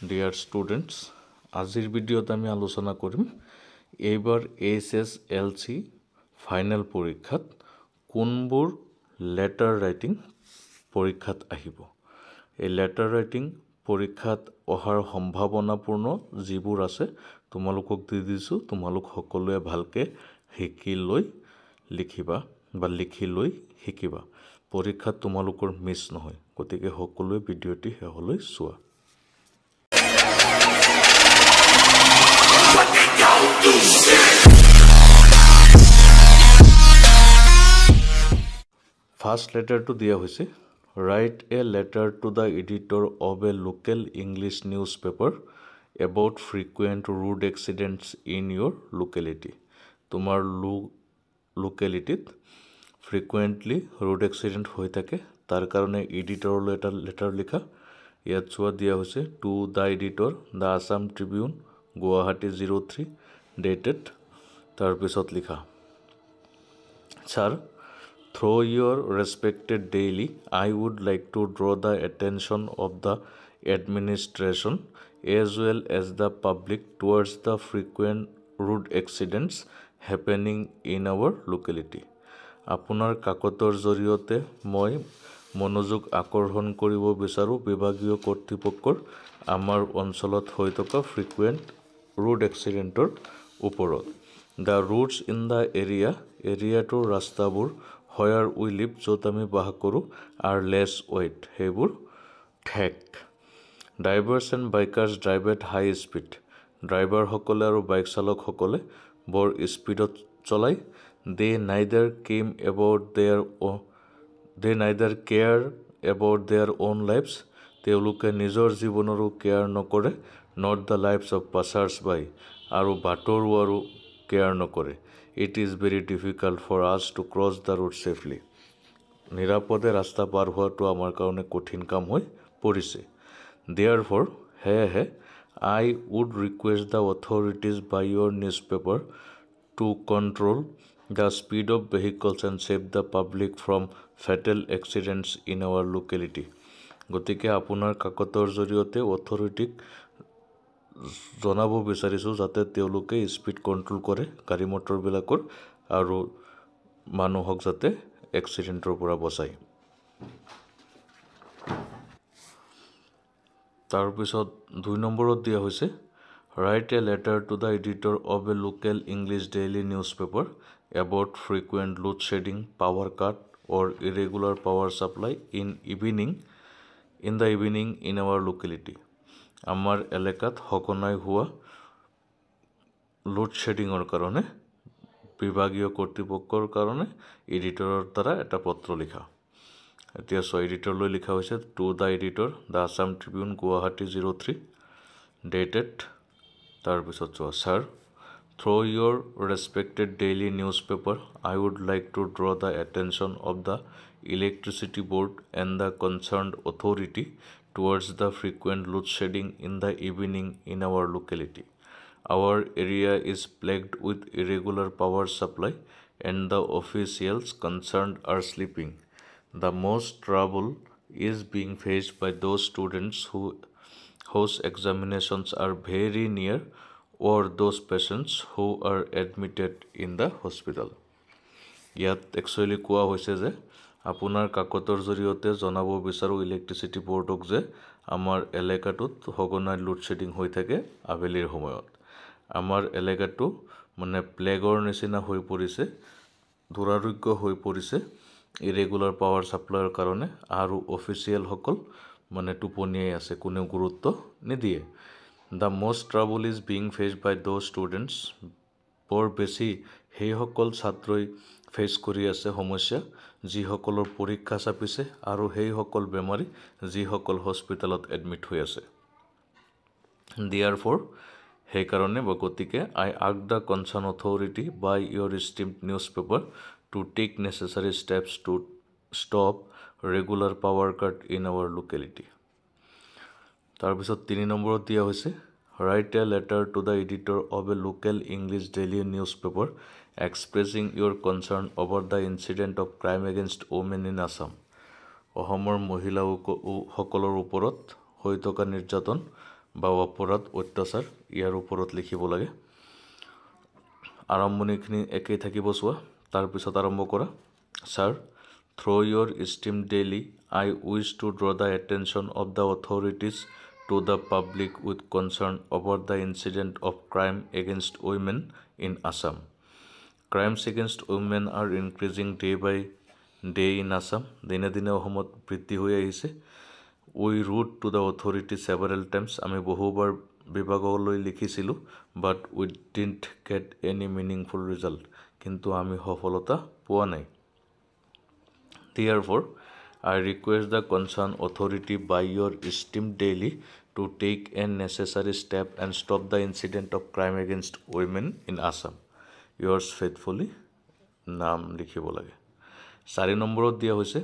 Dear students, আজিৰ ভিডিঅ'ত আমি আলোচনা কৰিম এইবাৰ HSLC ফাইনেল পৰীক্ষাত কোনবোৰ লেটাৰ ৰাইটিং পৰীক্ষাত আহিব। এই লেটাৰ ৰাইটিং পৰীক্ষাত অহাৰ সম্ভাৱনাপূৰ্ণ যিবোৰ আছে তোমালোকক দি দিছোঁ, তোমালোক সকলোৱে ভালকৈ শিকি লৈ লিখিবা বা লিখি লৈ শিকিবা। পৰীক্ষাত তোমালোকৰ মিছ নহয়, গতিকে সকলোৱে ভিডিঅ'টি শেষলৈ চোৱা। ফাৰ্ষ্ট লেটাৰটো দিয়া হৈছে, write a letter to the editor of a local English news paper about frequent road accidents in your locality. তোমাৰ লোকেলিটিত ফ্ৰিকুৱেণ্টলি ৰোড এক্সিডেণ্ট হৈ থাকে, তাৰ কাৰণে এডিটৰলৈ এটা লেটাৰ লিখা। ইয়াত চোৱা দিয়া হৈছে, to the editor the Assam Tribune Guwahati 03 dated. তাৰপিছত লিখা, sir, through your respected daily, I would like to draw the attention of the administration as well as the public towards the frequent road accidents happening in our locality. আপোনাৰ কাকতৰ জৰিয়তে মই মনোযোগ আকৰ্ষণ কৰিব বিচাৰোঁ বিভাগীয় কৰ্তৃপক্ষৰ আমাৰ অঞ্চলত হৈ থকা ফ্ৰিকুৱেণ্ট ৰোড এক্সিডেণ্টৰ ওপৰত। দ্য ৰোডছ ইন দ্য এৰিয়াটোৰ ৰাস্তাবোৰ হোয়াৰ উই লিভ, য'ত আমি বাস কৰোঁ, আৰ লেছ ৱেইট, সেইবোৰ ঠেক। Drivers and bikers drive at high speed, ড্ৰাইভাৰসকলে আৰু বাইক চালকসকলে বৰ স্পীডত চলায়। They neither care about their own lives, তেওঁলোকে নিজৰ জীৱনৰো কেয়াৰ নকৰে। Not the lives of passers by, আৰু বাটৰুৱাৰো কেয়াৰ নকৰে। It is very difficult for us to cross the road safely, নিৰাপদে ৰাস্তা পাৰ হোৱাটো আমাৰ কাৰণে কঠিন কাম হৈ পৰিছে। দেয়াৰ ফৰ, সেয়েহে, I would request the authorities by your newspaper to control the speed of vehicles and save the public from fatal accidents in our locality. গতিকে আপোনাৰ কাকতৰ জৰিয়তে অথৰিটিক জনাব বিচাৰিছোঁ যাতে তেওঁলোকে স্পীড কণ্ট্ৰল কৰে গাড়ী মটৰবিলাকৰ আৰু মানুহক যাতে এক্সিডেণ্টৰ পৰা বচায়। তাৰপিছত 2 নম্বৰত দিয়া হৈছে, write a letter to the editor of a local English daily news paper about frequent load shedding, power cut or irregular power supply in the evening in our locality. আমাৰ এলেকাত সঘনাই হোৱা লোড শ্বেডিঙৰ কাৰণে বিভাগীয় কৰ্তৃপক্ষৰ কাৰণে এডিটৰৰ দ্বাৰা এটা পত্ৰ লিখা। এতিয়া এডিটৰলৈ লিখা হৈছে, to the editor the Assam Tribune Guwahati 03 dated. তাৰপিছত sir, through your respected daily news paper I would like to draw the attention of the electricity board and the concerned authority towards the frequent load shedding in the evening in our locality. Our area is plagued with irregular power supply and the officials concerned are sleeping. The most trouble is being faced by those students whose examinations are very near or those patients who are admitted in the hospital. ইয়াত actually কোৱা হৈছে যে আপোনাৰ কাকতৰ জৰিয়তে জনাব বিচাৰোঁ electricity বৰ্ডক যে আমাৰ এলেকাটোত সঘনাই লোড শ্বেডিং হৈ থাকে আবেলিৰ সময়ত। আমাৰ এলেকাটো মানে প্লেগৰ নিচিনা হৈ পৰিছে, দুৰাৰোগ্য হৈ পৰিছে ইৰেগুলাৰ পাৱাৰ ছাপ্লাইৰ কাৰণে, আৰু অফিচিয়েলসকল মানে টোপনিয়াই আছে, কোনেও গুৰুত্ব নিদিয়ে। The most trouble is being faced by those students, বৰ বেছি সেইসকল ছাত্ৰই ফেচ কৰি আছে সমস্যা যিসকলৰ পৰীক্ষা চাপিছে আৰু সেইসকল বেমাৰী যিসকল হস্পিটেলত এডমিট হৈ আছে। দিয়াৰ ফৰ, সেইকাৰণে বা গতিকে, I ask the concern authority by your esteemed newspaper to take necessary steps to stop regular power cut in our locality. তাৰপিছত 3 নম্বৰত দিয়া হৈছে, write a letter to the editor of a local English daily news paper expressing your concern over the incident of crime against women in Assam. অসমৰ মহিলাসকলৰ ওপৰত হৈ থকা নিৰ্যাতন বা অপৰাধ অত্যাচাৰ ইয়াৰ ওপৰত লিখিব লাগে আৰম্ভণিখিনি একেই থাকিব চোৱা তাৰপিছত আৰম্ভ কৰা sir through your esteemed daily I wish to draw the attention of the authorities to the public with concern over the incident of crime against women in Assam. Crimes against women are increasing day by day in Assam. দিনে দিনে অসমত বৃদ্ধি হৈ আহিছে We wrote to the authority several times. আমি বহুবাৰ বিভাগলৈ লিখিছিলোঁ but we didn't get any meaningful result. কিন্তু আমি সফলতা পোৱা নাই Therefore, I request the concerned authority by your esteemed daily to take a necessary step and stop the incident of crime against women in Assam. Yours faithfully, নাম লিখিব লাগে 4 নম্বৰত দিয়া হৈছে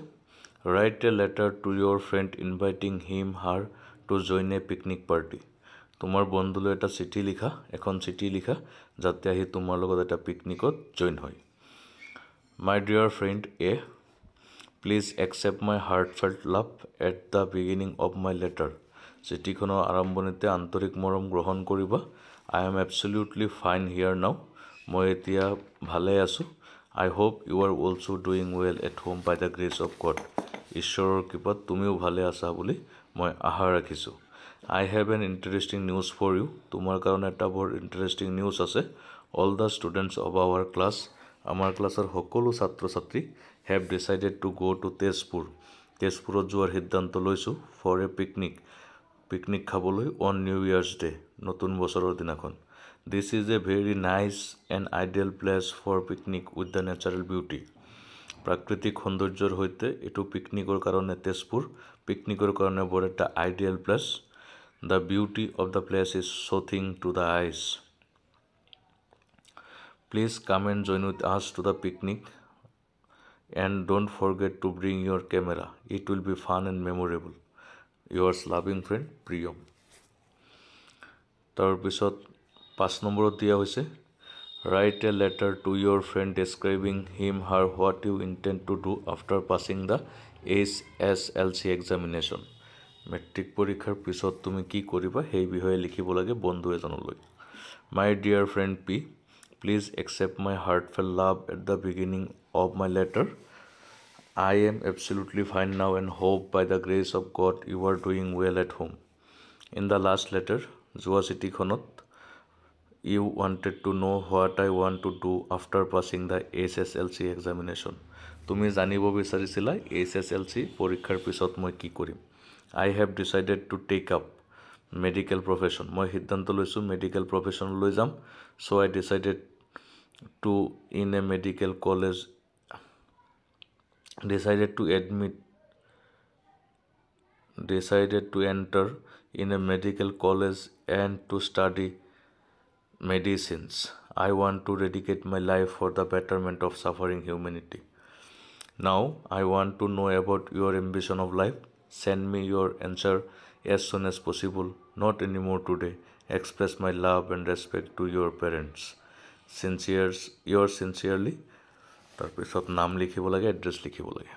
Write a letter to your friend inviting him her to join a picnic party. তোমাৰ বন্ধুলৈ এটা চিঠি লিখা এখন চিঠি লিখা যাতে আহি তোমাৰ লগত এটা পিকনিকত জইন হয় My dear friend A Please accept my heartfelt love at the beginning of my letter. চিঠিখনৰ আৰম্ভণিতে আন্তৰিক মৰম গ্ৰহণ কৰিবা I am absolutely fine here now. মই এতিয়া ভালে আছো I hope you are also doing well at home by the grace of God. ঈশ্বৰৰ কৃপাত তুমিও ভালে আছা বুলি মই আশা ৰাখিছো I have an interesting news for you. তোমাৰ কাৰণে এটা বৰ ইন্টাৰেষ্টিং নিউজ আছে All the students of our class আমাৰ ক্লাছৰ সকলো ছাত্ৰ ছাত্ৰী have decided to go to Tezpur. তেজপুৰত যোৱাৰ সিদ্ধান্ত লৈছো for a picnic খাবলৈ on New Year's Day নতুন বছৰৰ দিনাখন This is a very nice and ideal place for picnic with the natural beauty. প্ৰাকৃতিক সৌন্দৰ্যৰ সৈতে এটো পিকনিকৰ কাৰণে তেজপুৰ পিকনিকৰ কাৰণে বৰ এটা ideal place The beauty of the place is soothing to the eyes. Please come and join with us to the picnic and don't forget to bring your camera. It will be fun and memorable. Yours loving friend Priyam. তাৰ পিছত 5 নম্বৰত দিয়া হৈছে Write a letter to your friend describing him her what you intend to do after passing the SSLC examination. Matric পৰীক্ষাৰ পিছত তুমি কি কৰিবা সেই বিষয়ে লিখিব লাগে বন্ধু এজনলৈ My dear friend P Please accept my heartfelt love at the beginning of my letter. I am absolutely fine now and hope by the grace of God you are doing well at home. In the last letter, যোৱা চিঠিখনত You wanted to know what I want to do after passing the SSLC examination. তুমি জানিব বিচাৰিছিলা SSLC পৰীক্ষাৰ পিছত মই কি কৰিম I have decided to take up medical profession. মই সিদ্ধান্ত লৈছো medical profession লৈ যাম So I decided to in a medical college decided to enter in a medical college and to study medicines. I want to dedicate my life for the betterment of suffering humanity. Now I want to know about your ambition of life. Send me your answer as soon as possible, not anymore today. Express my love and respect to your parents. Yours sincerely. তাৰপিছত নাম লিখিব লাগে address লিখিব লাগে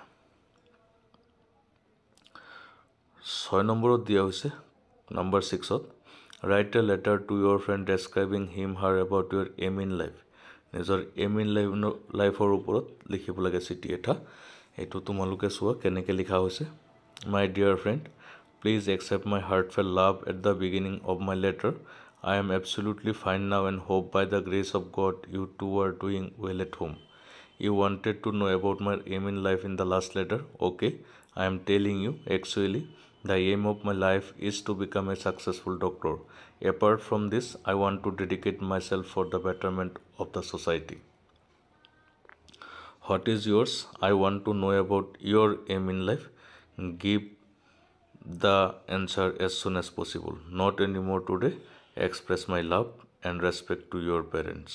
6 নম্বৰত দিয়া হৈছে number 6ত Write a letter to your friend describing him her about your aim in life. নিজৰ aim in life ওপৰত লিখিব লাগে চিঠি এটা এটো তোমালোকে চোৱা কেনেকৈ লিখা হৈছে My dear friend, please accept my heartfelt love at the beginning of my letter. I am absolutely fine now and hope by the grace of God you too are doing well at home. You wanted to know about my aim in life in the last letter. Okay, I am telling you, actually, the aim of my life is to become a successful doctor. Apart from this, I want to dedicate myself for the betterment of the society. What is yours? I want to know about your aim in life. Give the answer as soon as possible. Not anymore today. Express my love and respect to your parents.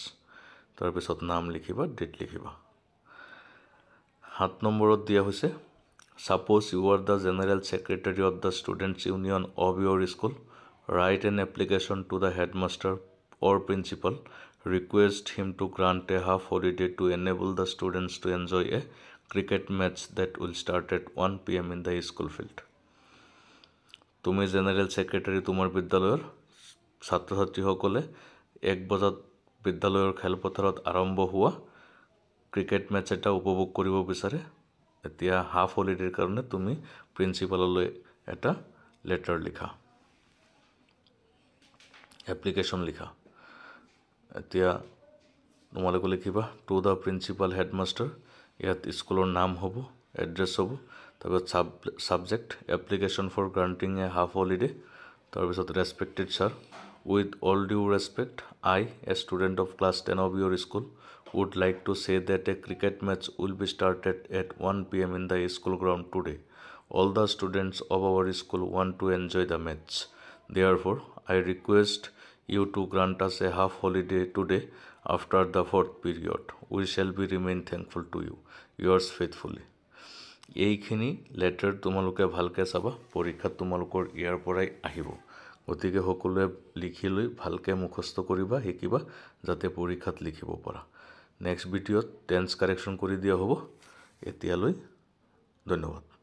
তাৰপিছত নাম লিখিবা date লিখিবা 7 নম্বৰত দিয়া হৈছে Suppose you are the General Secretary of the Students' Union of your school. Write an application to the headmaster or principal. Request him to grant a half holiday to enable the students to enjoy a cricket match that will start at 1 p.m. in the school field. তুমি general secretary তোমাৰ বিদ্যালয়ৰ ছাত্ৰ ছাত্ৰীসকলে 1 বজাত বিদ্যালয়ৰ খেলপথাৰত আৰম্ভ হোৱা ক্ৰিকেট মেটচ এটা উপভোগ কৰিব বিচাৰে এতিয়া হাফ হলিডেৰ কাৰণে তুমি প্ৰিন্সিপাললৈ এটা লেটাৰ লিখা এপ্লিকেশ্যন লিখা এতিয়া তোমালোকে লিখিবা টু দ্য প্ৰিন্সিপাল হেডমাষ্টাৰ ইয়াত স্কুলৰ নাম হ'ব এড্ৰেছ হ'ব তাৰপিছত subject application for granting a half holiday তাৰপিছত respected sir with all due respect I a student of class 10 of your school would like to say that a cricket match will be started at 1 p.m. in the school ground today. All the students of our school want to enjoy the match. Therefore, I request you to grant us a half holiday today after the 4th period. We shall be remain thankful to you. Yours faithfully. এইখিনি letter তোমালোকে ভালকৈ চাবা পৰীক্ষাত তোমালোকৰ ইয়াৰ পৰাই আহিব গতিকে সকলোৱে লিখি লৈ ভালকৈ মুখস্থ কৰিবা শিকিবা যাতে পৰীক্ষাত লিখিব পাৰা নেক্সট ভিডিঅ'ত টেন্স কাৰেকশ্যন কৰি দিয়া হ'ব এতিয়ালৈ ধন্যবাদ